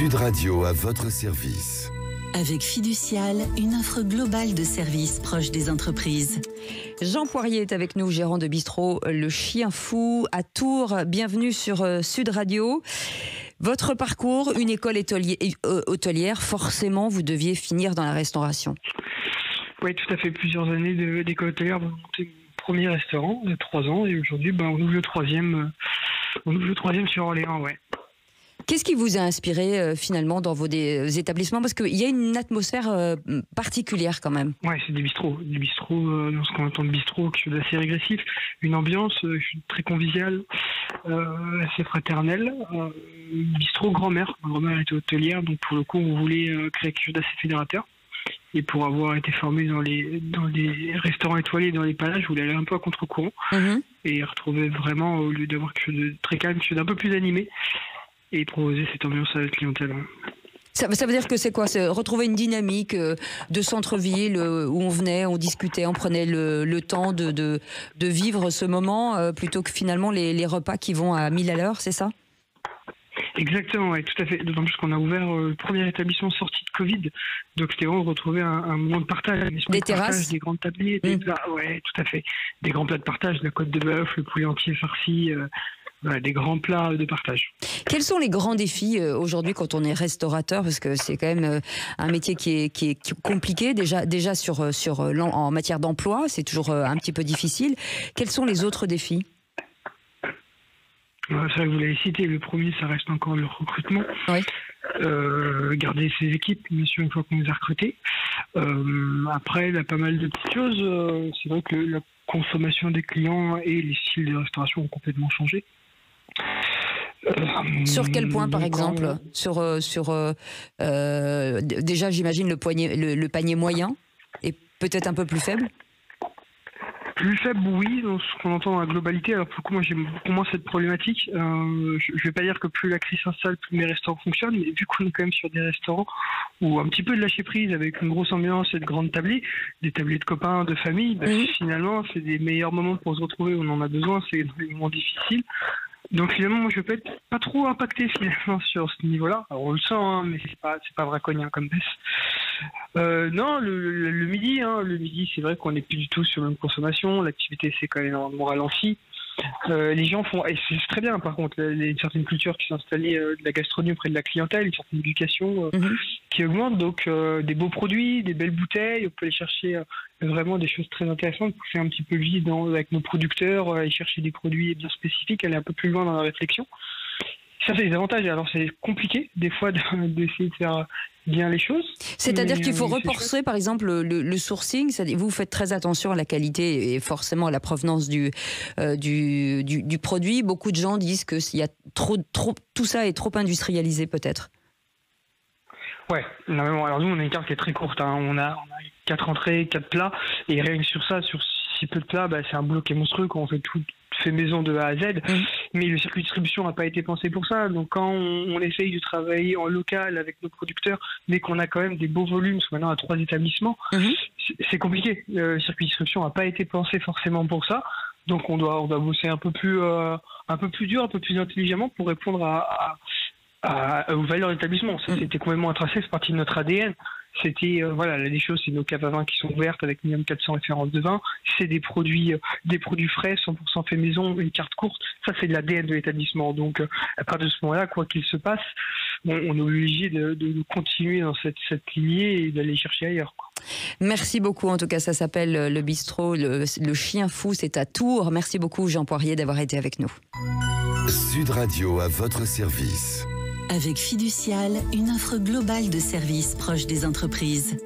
Sud Radio à votre service. Avec Fiducial, une offre globale de services proche des entreprises. Jean Poirier est avec nous, gérant de bistrot Le Chien Fou à Tours. Bienvenue sur Sud Radio. Votre parcours, une école hôtelière, forcément vous deviez finir dans la restauration. Oui, tout à fait. Plusieurs années d'école hôtelière pour monter mon premier restaurant de 3 ans. Et aujourd'hui, on ouvre le troisième sur Orléans, ouais. Qu'est-ce qui vous a inspiré finalement dans vos établissements? Parce qu'il y a une atmosphère particulière quand même. Ouais, c'est des bistrots. Des bistrots, dans ce qu'on entend de bistrot, quelque chose d'assez régressif. Une ambiance très conviviale, assez fraternelle. Bistrot grand-mère. Ma grand-mère était hôtelière, donc pour le coup, on voulait créer quelque chose d'assez fédérateur. Et pour avoir été formé dans les restaurants étoilés, dans les palaces, je voulais aller un peu à contre-courant. Et retrouver vraiment, au lieu d'avoir quelque chose de très calme, quelque chose d'un peu plus animé. Et proposer cette ambiance à la clientèle. Ça veut dire que c'est quoi? C'est retrouver une dynamique de centre-ville où on venait, on discutait, on prenait le temps de vivre ce moment plutôt que finalement les repas qui vont à 1000 à l'heure, c'est ça? Exactement, ouais, tout à fait. D'autant plus qu'on a ouvert le premier établissement sorti de Covid. Donc c'était vraiment retrouver un moment de partage. Des terrasses, partage, des grandes tabliers, des plats, ouais, tout à fait. Des grands plats de partage, la côte de bœuf, le poulet entier farci. Voilà, des grands plats de partage. Quels sont les grands défis aujourd'hui quand on est restaurateur? Parce que c'est quand même un métier qui est compliqué. Déjà en matière d'emploi, c'est toujours un petit peu difficile. Quels sont les autres défis? C'est vrai que vous l'avez cité. Le premier, ça reste encore le recrutement. Oui. Garder ses équipes, bien sûr, une fois qu'on les a recrutés. Après, il y a pas mal de petites choses. C'est vrai que la consommation des clients et les styles de restauration ont complètement changé. Sur quel point, par exemple? Déjà, j'imagine le panier moyen est peut-être un peu plus faible. Plus faible, oui, dans ce qu'on entend dans la globalité. Alors pour le coup, moi j'ai beaucoup moins cette problématique. Je ne vais pas dire que plus la crise s'installe, plus mes restaurants fonctionnent, mais vu qu'on est quand même sur des restaurants où un petit peu de lâcher prise avec une grosse ambiance et de grandes tablées, des tablées de copains, de famille, finalement c'est des meilleurs moments pour se retrouver où on en a besoin, c'est des moments difficiles. Donc finalement, moi je peux être pas trop impacté finalement sur ce niveau-là. Alors on le sent, hein, mais c'est pas draconien comme baisse. Non, le midi, c'est vrai qu'on n'est plus du tout sur la même consommation. L'activité s'est quand même énormément ralentie. Les gens font, et c'est très bien par contre, il y a une certaine culture qui s'est installée de la gastronomie auprès de la clientèle, une certaine éducation qui augmente, donc des beaux produits, des belles bouteilles, on peut aller chercher vraiment des choses très intéressantes pour faire un petit peu le vide avec nos producteurs, aller chercher des produits bien spécifiques, aller un peu plus loin dans la réflexion. Ça c'est des avantages, alors c'est compliqué des fois d'essayer de faire bien les choses. C'est-à-dire qu'il faut repenser par exemple le sourcing, vous faites très attention à la qualité et forcément à la provenance du produit. Beaucoup de gens disent que s'il y a tout ça est trop industrialisé peut-être. Ouais, non, alors nous on a une carte qui est très courte, hein. On a 4 entrées, 4 plats, et rien que sur ça, sur si peu de plats, c'est un boulot qui est monstrueux quand on fait tout fait maison de A à Z, mais le circuit de distribution n'a pas été pensé pour ça. Donc quand on essaye de travailler en local avec nos producteurs, mais qu'on a quand même des beaux volumes, parce que maintenant à 3 établissements, c'est compliqué. Le circuit de distribution n'a pas été pensé forcément pour ça. Donc on doit bosser un peu plus dur, un peu plus intelligemment pour répondre aux valeurs d'établissement. Ça c'était complètement intrinsèque, c'est partie de notre ADN. C'était des choses, c'est nos caves à vin qui sont ouvertes avec minimum 400 références de vin. C'est des produits frais, 100% fait maison, une carte courte. Ça c'est de l'ADN de l'établissement. Donc à partir de ce moment-là, quoi qu'il se passe, on est obligé de continuer dans cette lignée et d'aller chercher ailleurs, quoi. Merci beaucoup. En tout cas, ça s'appelle le bistrot le Chien Fou. C'est à Tours. Merci beaucoup Jean Poirier d'avoir été avec nous. Sud Radio à votre service. Avec Fiducial, une offre globale de services proche des entreprises.